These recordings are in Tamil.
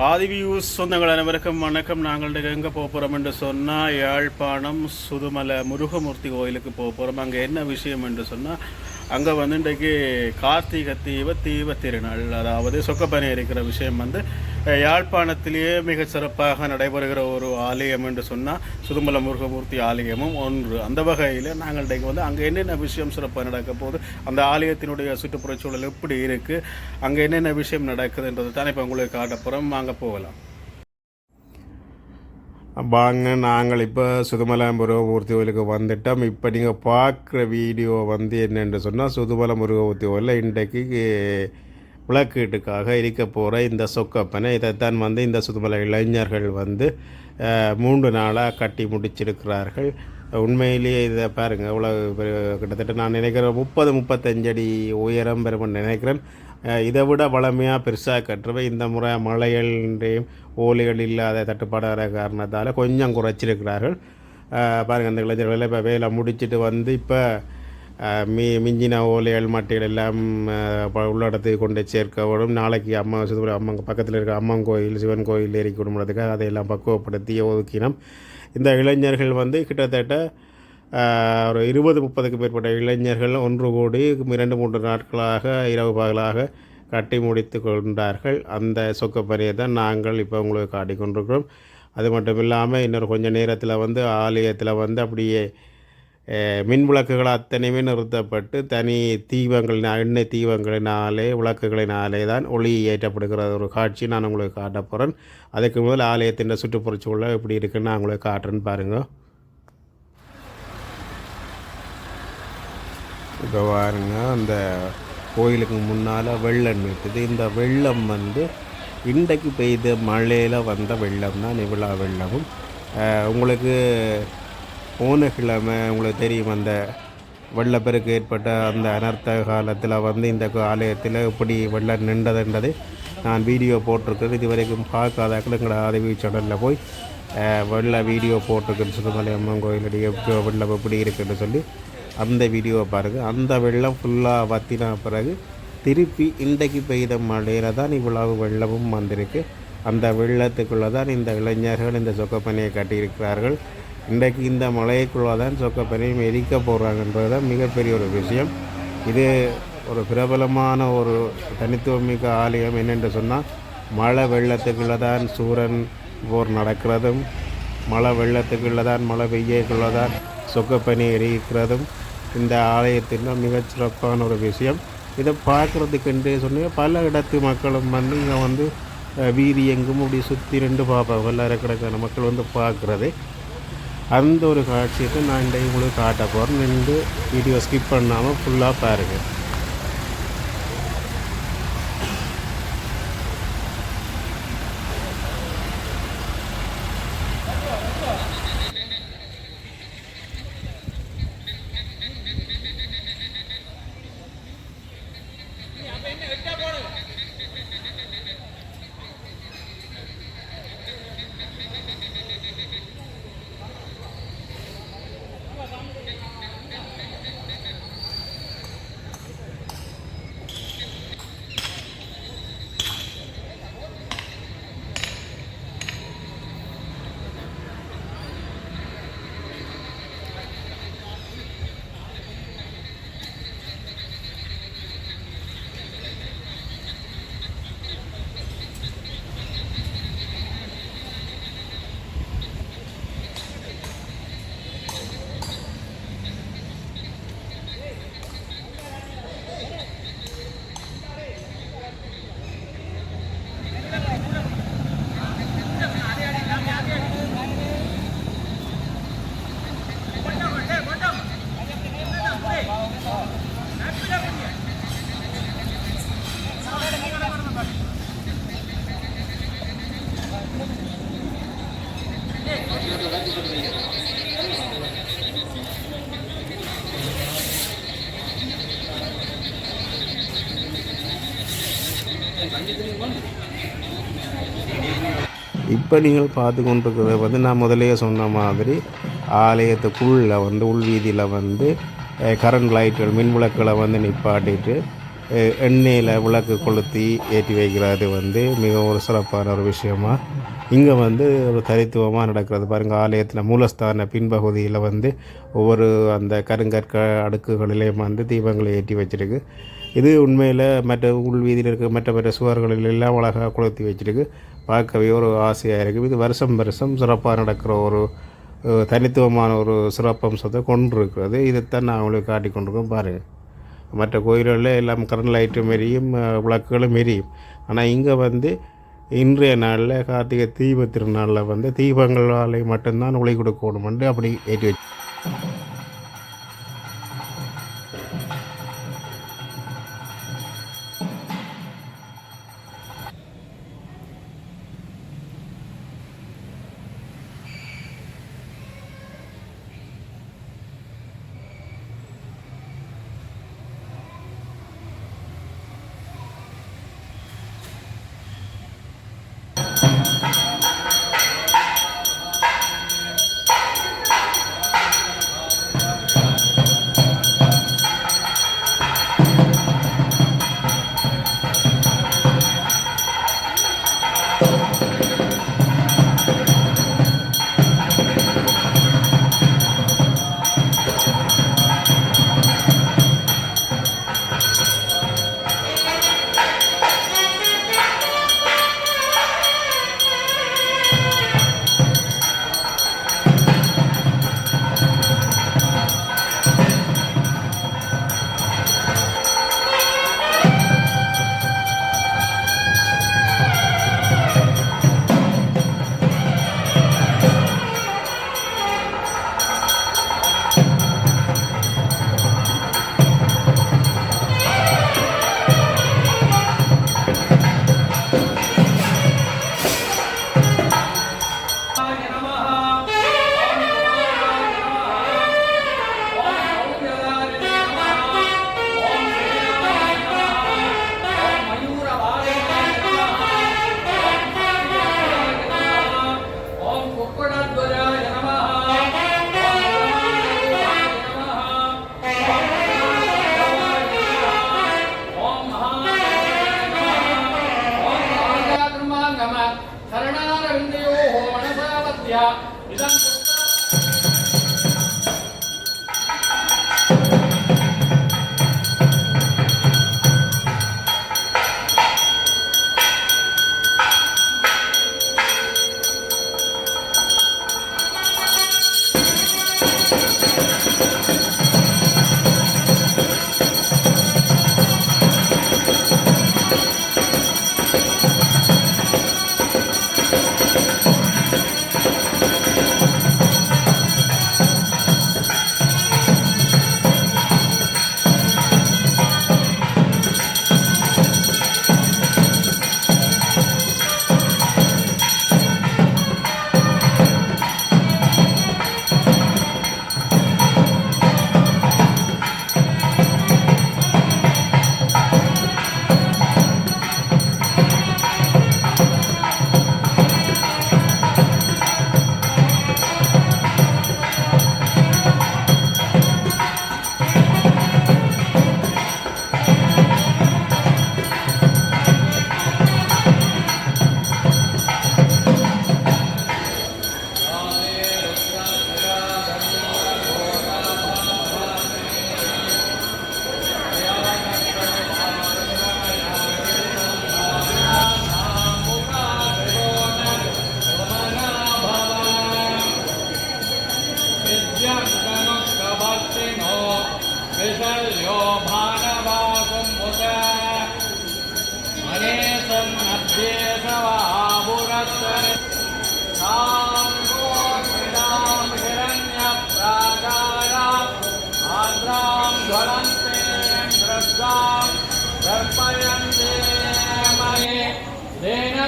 ஆதிவியூஸ் சொந்தங்கள் அனைவருக்கும் வணக்கம். நாங்கள் எங்கே போக போகிறோம் என்று சொன்னால் யாழ்ப்பாணம் சுதுமலை முருகமூர்த்தி கோயிலுக்கு போக போகிறோம். அங்கே என்ன விஷயம் என்று சொன்னால், அங்கே இன்றைக்கு கார்த்திகை தீப திருநாள், அதாவது சொக்கப்பனை இருக்கிற விஷயம் யாழ்ப்பாணத்திலேயே மிக சிறப்பாக நடைபெறுகிற ஒரு ஆலயம் என்று சொன்னால் சுதுமலை முருகமூர்த்தி ஆலயமும் ஒன்று. அந்த வகையில் நாங்கள் இன்றைக்கு அங்கே என்னென்ன விஷயம் சிறப்பாக நடக்க போகுது, அந்த ஆலயத்தினுடைய சுற்றுப்புறச்சூழல் எப்படி இருக்குது, அங்கே என்னென்ன விஷயம் நடக்குதுன்றது தான் இப்போ உங்களுக்கு காட்ட போகிறோம். வாங்க போகலாம். வாங்க, நாங்கள் இப்போ சுதுமலை முருகமூர்த்தி கோயிலுக்கு வந்துட்டோம். இப்போ நீங்கள் பார்க்குற வீடியோ என்னென்று சொன்னால், சுதுமலை முருகமூர்த்தி கோயிலில் இன்றைக்கு விளக்கீட்டுக்காக இருக்க போகிற இந்த சொக்கப்பனை. இதைத்தான் இந்த சுதுமலை இளைஞர்கள் 3 நாளாக கட்டி முடிச்சிருக்கிறார்கள். உண்மையிலேயே இதை பாருங்கள், இவ்வளோ கிட்டத்தட்ட நான் நினைக்கிறேன் 30-35 அடி உயரம் பெறும் நினைக்கிறேன். இதை விட வளமையாக பெருசாக கட்டுறவை இந்த முறை மலைகளின்றையும் ஓலைகள் இல்லாத தட்டுப்பாடாகிற காரணத்தால் கொஞ்சம் குறைச்சிருக்கிறார்கள். பாருங்கள், அந்த இளைஞர்கள் இப்போ வேலை முடிச்சுட்டு இப்போ மிஞ்சின ஓலைகள் மட்டைகள் எல்லாம் உள்ள இடத்துக்கு கொண்டு சேர்க்கவும், நாளைக்கு அம்மா பக்கத்தில் இருக்கிற அம்மன் கோயில் சிவன் கோயில் ஏறி குடும்பத்துக்காக அதையெல்லாம் பக்குவப்படுத்தி ஒதுக்கினோம். இந்த இளைஞர்கள் கிட்டத்தட்ட ஒரு 20-30க்கு மேற்பட்ட இளைஞர்கள் ஒன்று கூடி 2-3 நாட்களாக இரவு பகலாக கட்டி முடித்து கொண்டார்கள். அந்த சொக்கப்பனியை தான் நாங்கள் இப்போ உங்களுக்கு காட்டிக்கொண்டிருக்கிறோம். அது மட்டும் இல்லாமல் இன்னொரு கொஞ்சம் நேரத்தில் ஆலயத்தில் அப்படியே மின் விளக்குகள் அத்தனையுமே நிறுத்தப்பட்டு தனி எண்ணெய் தீபங்களினாலே விளக்குகளினாலே தான் ஒளி ஏற்றப்படுகிற ஒரு காட்சி நான் உங்களுக்கு காட்ட போகிறேன். அதுக்கு முதல் ஆலயத்தின் சுற்றுப்புறச்சூழல் எப்படி இருக்குன்னு நான் உங்களுக்கு காட்டுறேன்னு பாருங்கள். இப்போ பாருங்க, அந்த கோயிலுக்கு முன்னால் வெள்ளம் நிறுத்துது. இந்த வெள்ளம் இன்றைக்கு பெய்த மழையில் வந்த வெள்ளம் தான் இவ்வளோ வெள்ளமும். உங்களுக்கு போன கிழமை உங்களுக்கு தெரியும், அந்த வெள்ளப்பெருக்கு ஏற்பட்ட அந்த அனர்த்த காலத்தில் இந்த ஆலயத்தில் இப்படி வெள்ளம் நின்றதுன்றது நான் வீடியோ போட்டிருக்கேன். இது வரைக்கும் பார்க்காதாக்கள் எங்களோட ஆதவி சேனலில் போய் வெள்ள வீடியோ போட்டிருக்குன்னு சுதுமலை அம்மன் கோயிலுடைய வெள்ளம் எப்படி இருக்குன்னு சொல்லி அந்த வீடியோவை பாருங்கள். அந்த வெள்ளம் ஃபுல்லாக வற்றின பிறகு திருப்பி இன்றைக்கு பெய்த மழையில் தான் இவ்வளவு வெள்ளமும் வந்திருக்கு. அந்த வெள்ளத்துக்குள்ளே தான் இந்த இளைஞர்கள் இந்த சொக்கப்பனையை கட்டியிருக்கிறார்கள். இன்றைக்கு இந்த மழைக்குள்ளே தான் சொக்கப்பனையும் எரிக்க போகிறாங்கன்றது தான் மிகப்பெரிய ஒரு விஷயம். இது ஒரு பிரபலமான ஒரு தனித்துவமிக்க ஆலயம். என்னென்று சொன்னால், மழை வெள்ளத்துக்குள்ளே தான் சூரன் போர் நடக்கிறதும், மழை வெள்ளத்துக்குள்ளே தான் மழை பெய்யக்குள்ளே தான் சொக்கப்பனி எரிக்கிறதும் இந்த ஆலயத்தில் மிகச்சிறப்பான ஒரு விஷயம். இதை பார்க்குறதுக்குன்றே சொன்னீங்க பல இடத்து மக்களும் இங்கே வீதி எங்கும் அப்படி சுற்றி 2 பார்ப்பாங்க. எல்லாயிரக்கணக்கான மக்கள் பார்க்குறது. அந்த ஒரு காட்சியத்தை நான் இன்றைக்கு உங்களுக்கு காட்ட போகிறேன். நின்று வீடியோ ஸ்கிப் பண்ணாமல் ஃபுல்லாக பாருங்கள். இப்போ நீங்கள் பார்த்து கொண்டிருக்கிறது நான் முதலையே சொன்ன மாதிரி ஆலயத்துக்குள்ளே உள்வீதியில் கரண்ட் லைட்டுகள் மின் விளக்குகளை நிப்பாட்டிட்டு எண்ணெயில் விளக்கு கொளுத்தி ஏற்றி வைக்கிறது வந்து மிக ஒரு சிறப்பான ஒரு விஷயமா இங்கே வந்து ஒரு தனித்துவமாக நடக்கிறது. பாருங்கள், ஆலயத்தில் மூலஸ்தான பின்பகுதியில் வந்து ஒவ்வொரு அந்த கருங்கற்க அடுக்குகளிலேயும் வந்து தீபங்களை ஏற்றி வச்சிருக்கு. இது உண்மையில் மற்ற உள்வீதியில் இருக்க மற்ற சுவர்களில் எல்லாம் அழகாக கொளுத்தி வச்சிருக்கு. பார்க்கவே ஒரு ஆசையாக இருக்குது. இது வருஷம் சிறப்பாக நடக்கிற ஒரு தனித்துவமான ஒரு சிறப்பம்சத்தை கொண்டு இருக்கிறது. இதைத்தான் நான் அவங்களுக்கு காட்டி கொண்டிருக்கோம். பாருங்கள், மற்ற கோயில்களில் எல்லாம் கரண்ட் லைட்டு மாரியும் விளக்குகளும் எரியும். ஆனால் இங்கே வந்து இன்றைய நாளில் கார்த்திகை தீப திருநாளில் வந்து தீபங்களாலே மட்டும்தான் ஒளி கொடுக்கணுமென்று அப்படி ஏற்றி வச்சு.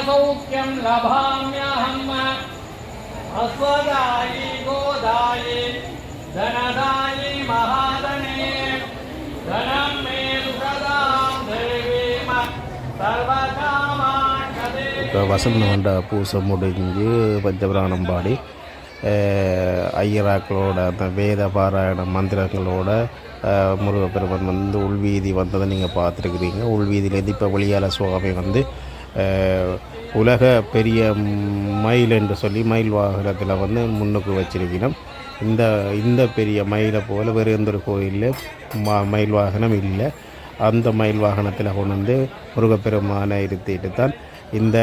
सौख्यं लभाम्यहम् अस्वदायी गोदायी धनदायी महाधने धनं मे सुखदां देवीम सर्वकामान् இப்போ வசந்த மண்டா பூசை முடிஞ்சு பஞ்சபிராணம் பாடி ஐயராக்களோட அந்த வேத பாராயண மந்திரங்களோட முருகப்பெருமான் வந்து உள்வீதி வந்ததை நீங்கள் பார்த்துருக்குறீங்க. உள்வீதியிலேருந்து இப்போ வெளியால் சுவாமி வந்து உலக பெரிய மயில் என்று சொல்லி மயில் வாகனத்தில் வந்து முன்னுக்கு வச்சிருக்கணும். இந்த பெரிய மயிலை போல் வேறு எந்த ஒரு கோயிலில் மயில் வாகனம் இல்லை. அந்த மயில் வாகனத்தில் கொண்டு வந்து முருகப்பெருமானை இருத்திட்டு தான் இந்த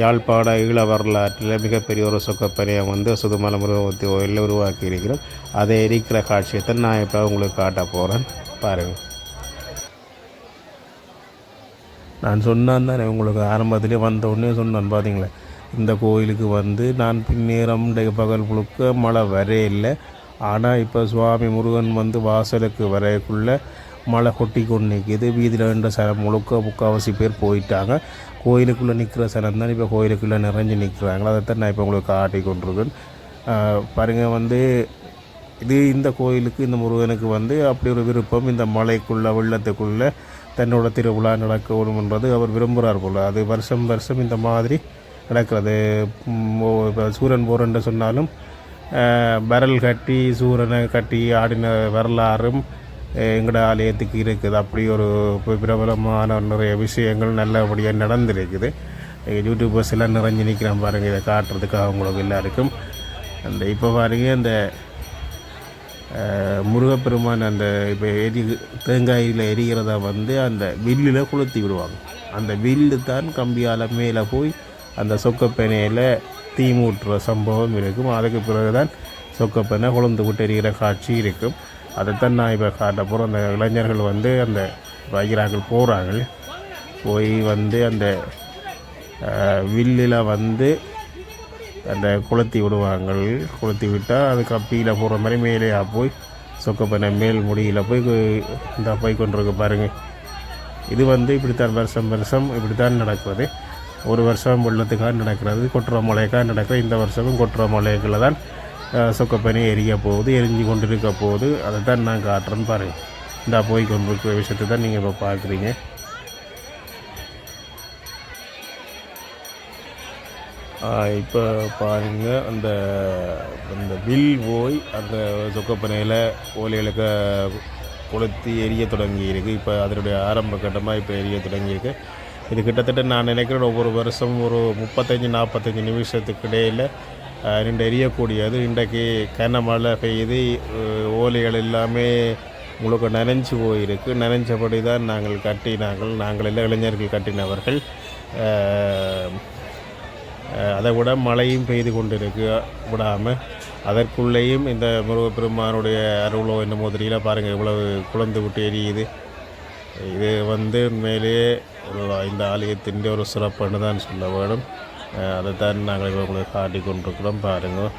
யாழ்ப்பாண ஈழ வரலாற்றில் மிகப்பெரிய ஒரு சொக்கப்பனையை வந்து சுதுமலை முருகமூர்த்தி கோயிலில் உருவாக்கி இருக்கிறோம். அதை எரிக்கிற காட்சியத்தை நான் இப்போ உங்களுக்கு காட்ட போகிறேன், பாருங்கள். நான் சொன்னான் தானே உங்களுக்கு ஆரம்பத்திலே வந்த உடனே சொன்னான் பார்த்தீங்களே, இந்த கோயிலுக்கு வந்து நான் பின்னேரம் பகல் முழுக்க மழை வரே இல்லை. ஆனால் இப்போ சுவாமி முருகன் வந்து வாசலுக்கு வரைக்குள்ளே மழை கொட்டி கொண்டு நிற்கிது. வீதியில் நின்ற சனம் முழுக்க முக்கால்வாசி பேர் போயிட்டாங்க. கோயிலுக்குள்ளே நிற்கிற சனம் தான் இப்போ கோயிலுக்குள்ளே நிறைஞ்சு நிற்கிறாங்களோ. அதைத்தான் நான் இப்போ உங்களுக்கு காட்டி கொண்டிருக்கேன். பாருங்கள் வந்து இந்த கோயிலுக்கு இந்த முருகனுக்கு வந்து அப்படி ஒரு விருப்பம். இந்த மலைக்குள்ளே வெள்ளத்துக்குள்ளே தன்னோட திருவிழா நடக்கணுன்றது அவர் விரும்புகிறார் போல். அது வருஷம் வருஷம் இந்த மாதிரி நடக்கிறது. இப்போ சூரன் போகிறன்னு சொன்னாலும் பரல் கட்டி சூரனை கட்டி ஆடின வரலாறும் எங்களோட ஆலயத்துக்கு இருக்குது. அப்படி ஒரு பிரபலமான நிறைய விஷயங்கள் நல்லபடியாக நடந்திருக்குது. யூடியூபர்ஸ் எல்லாம் நிறைஞ்சு நிற்கிறேன் பாருங்கள், இதை காட்டுறதுக்காக உங்களுக்கு எல்லாருக்கும். அந்த இப்போ பாருங்கள், அந்த முருகப்பெருமான் அந்த இப்போ தேங்காயில் எரிகிறத வந்து அந்த வில்லில் கொளுத்தி விடுவாங்க. அந்த வில்லு தான் கம்பியால் மேலே போய் அந்த சொக்கப்பெனையில் தீ மூட்டுற சம்பவம் இருக்கும். அதுக்கு பிறகு தான் சொக்கப்பெனை கொழுந்து விட்டு எரிகிற காட்சி இருக்கும். அதைத்தான் நான் இப்போ காட்ட போகிறோம். அந்த இளைஞர்கள் வந்து அந்த வைகிறார்கள் போகிறாங்க, போய் வந்து அந்த வில்லில் வந்து அந்த கொளுத்தி விடுவாங்க. கொளுத்தி விட்டால் அது கப்பியில் போகிற மாதிரி மேலேயா போய் சொக்கப்பெனை மேல் முடியில் போய் இந்த போய் கொண்டிருக்கு பாருங்கள். இது வந்து இப்படித்தான் வருஷம் வருஷம் இப்படித்தான் நடக்குது. ஒரு வருஷம் வெள்ளத்துக்காக நடக்கிறது, கொட்டுற மலைக்காக நடக்கிறது. இந்த வருஷமும் கொட்டுற மலைகளில் தான் சொக்கப்பெனை எரிய போகுது, எரிஞ்சு கொண்டு இருக்க போகுது. அதை தான் நான் காட்டுறேன்னு பாருங்கள். இந்த போய் கொண்டிருக்கிற விஷயத்தை தான் நீங்கள் இப்போ பார்க்குறீங்க. இப்போ பாருங்கள், அந்த வில் போய் அந்த சொக்கப்பெனையில் ஓலைகளுக்கு கொளுத்தி எரிய தொடங்கி இருக்குது. இப்போ அதனுடைய ஆரம்ப கட்டமாக இப்போ எரிய தொடங்கியிருக்கு. இது கிட்டத்தட்ட நான் நினைக்கிறேன் ஒவ்வொரு வருஷம் ஒரு 35-45 நிமிஷத்துக்கு இடையில் நின்று எரியக்கூடியது. இன்றைக்கு கனமழை பெய்யுது, ஓலைகள் எல்லாமே முழுக்க நனைஞ்சு போயிருக்கு. நனைஞ்சபடி தான் நாங்கள் எல்லாம் இளைஞர்கள் கட்டினவர்கள். அதை விட மழையும் பெய்து கொண்டிருக்கு விடாமல். அதற்குள்ளேயும் இந்த முருகப்பெருமானுடைய அருளோ என்னமோ தெரியல பாருங்கள், இவ்வளவு குழந்து விட்டு எரியுது. இது வந்து உண்மையிலேயே இந்த ஆலயத்தின் ஒரு சிறப்புன்னு தான் சொல்ல வேணும். அதை தான் நாங்கள் இப்போ உங்களுக்கு காட்டி கொண்டிருக்கிறோம் பாருங்கள்.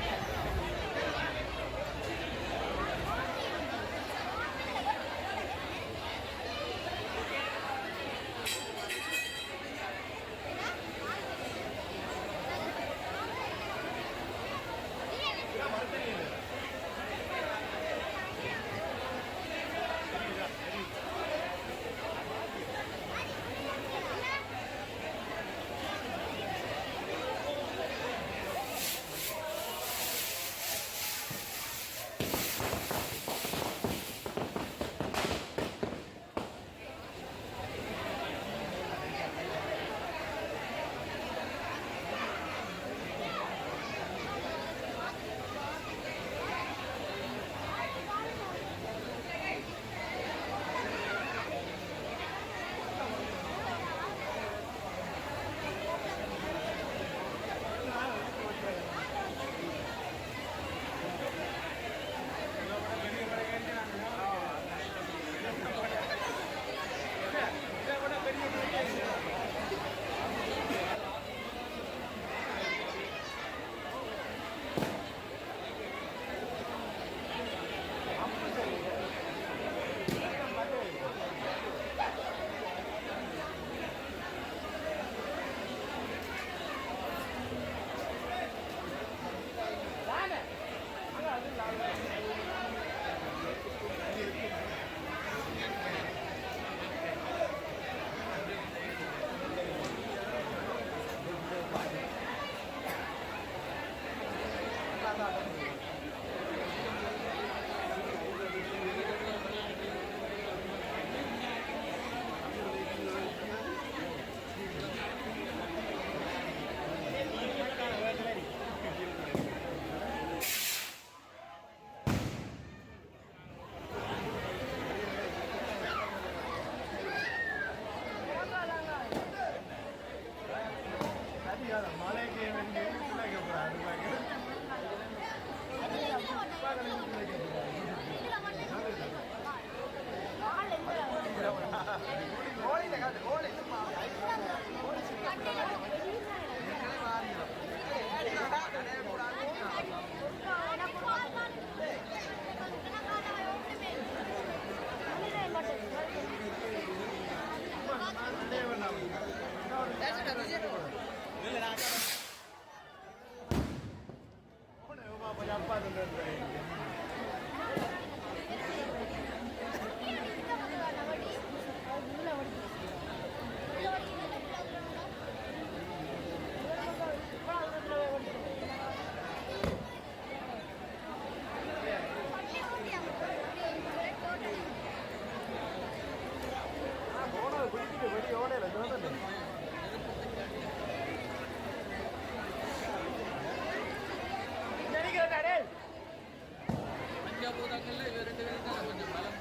பஞ்சபூதங்கள்ல இவ ரெண்டு பேரும் தான் கொஞ்சம் பலம்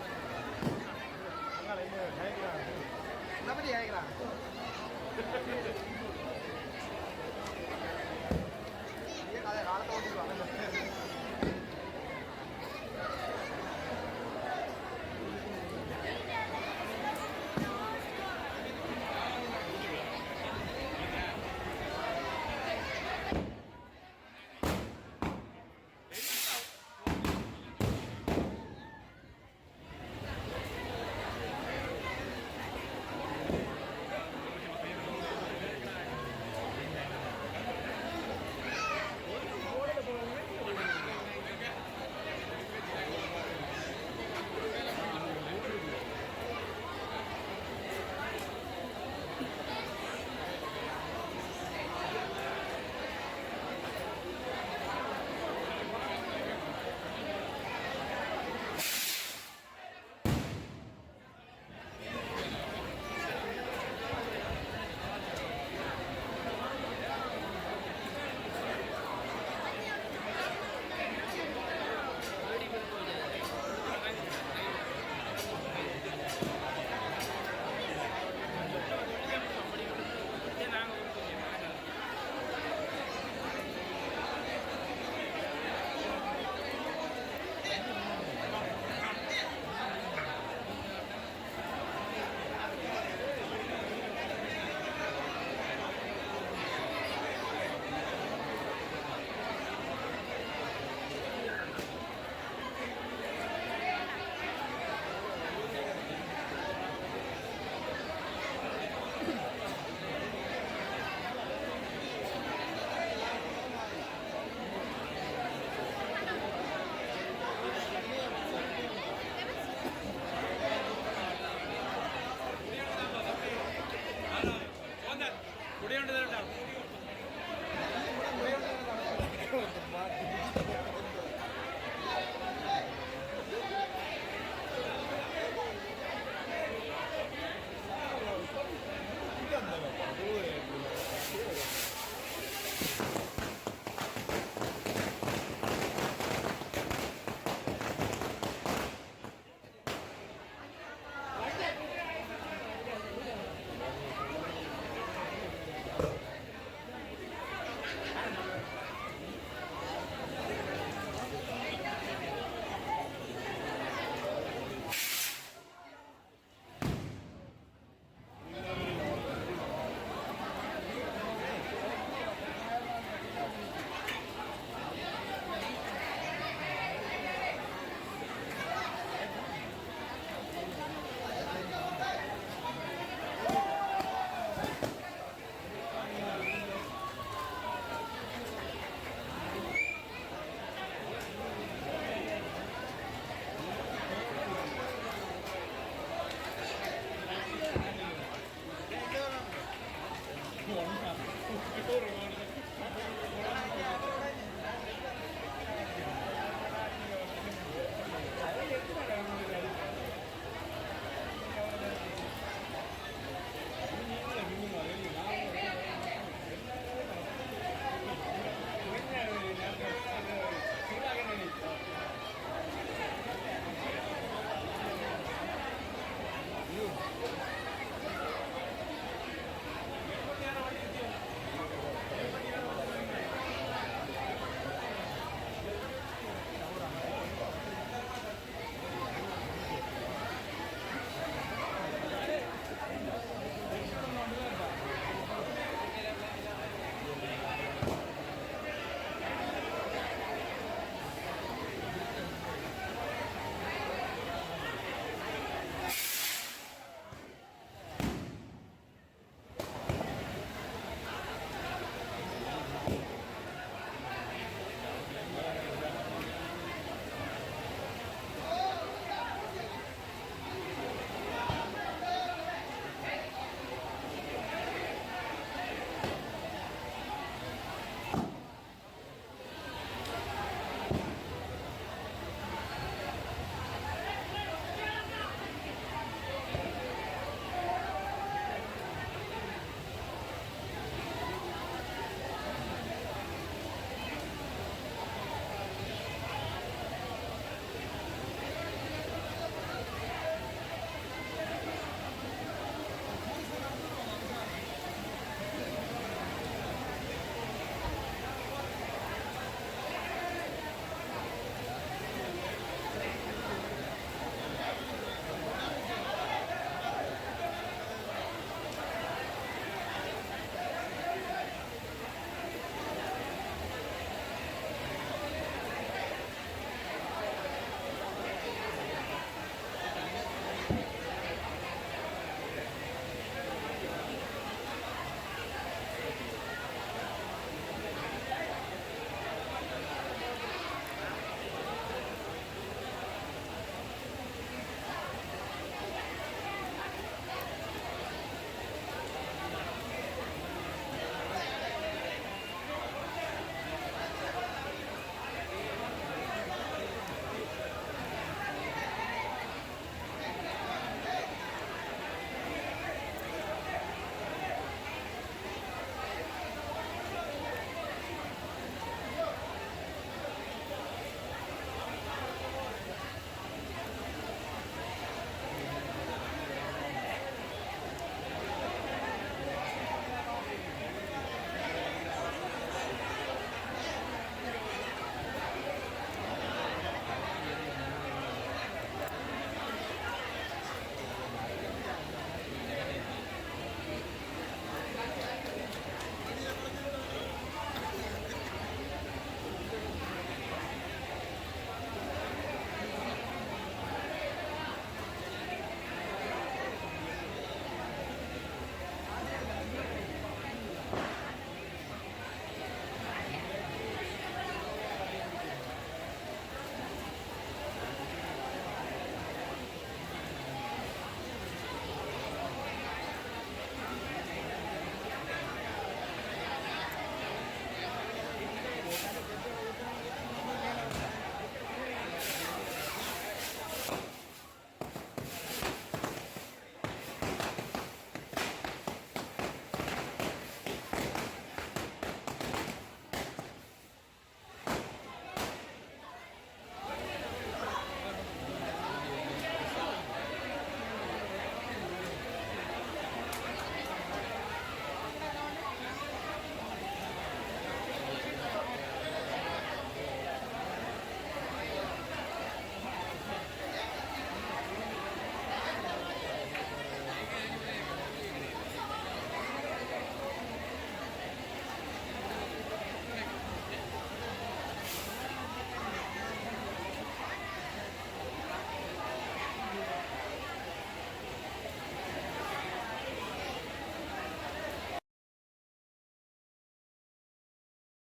காலத்தை ஓட்டிடுவாங்க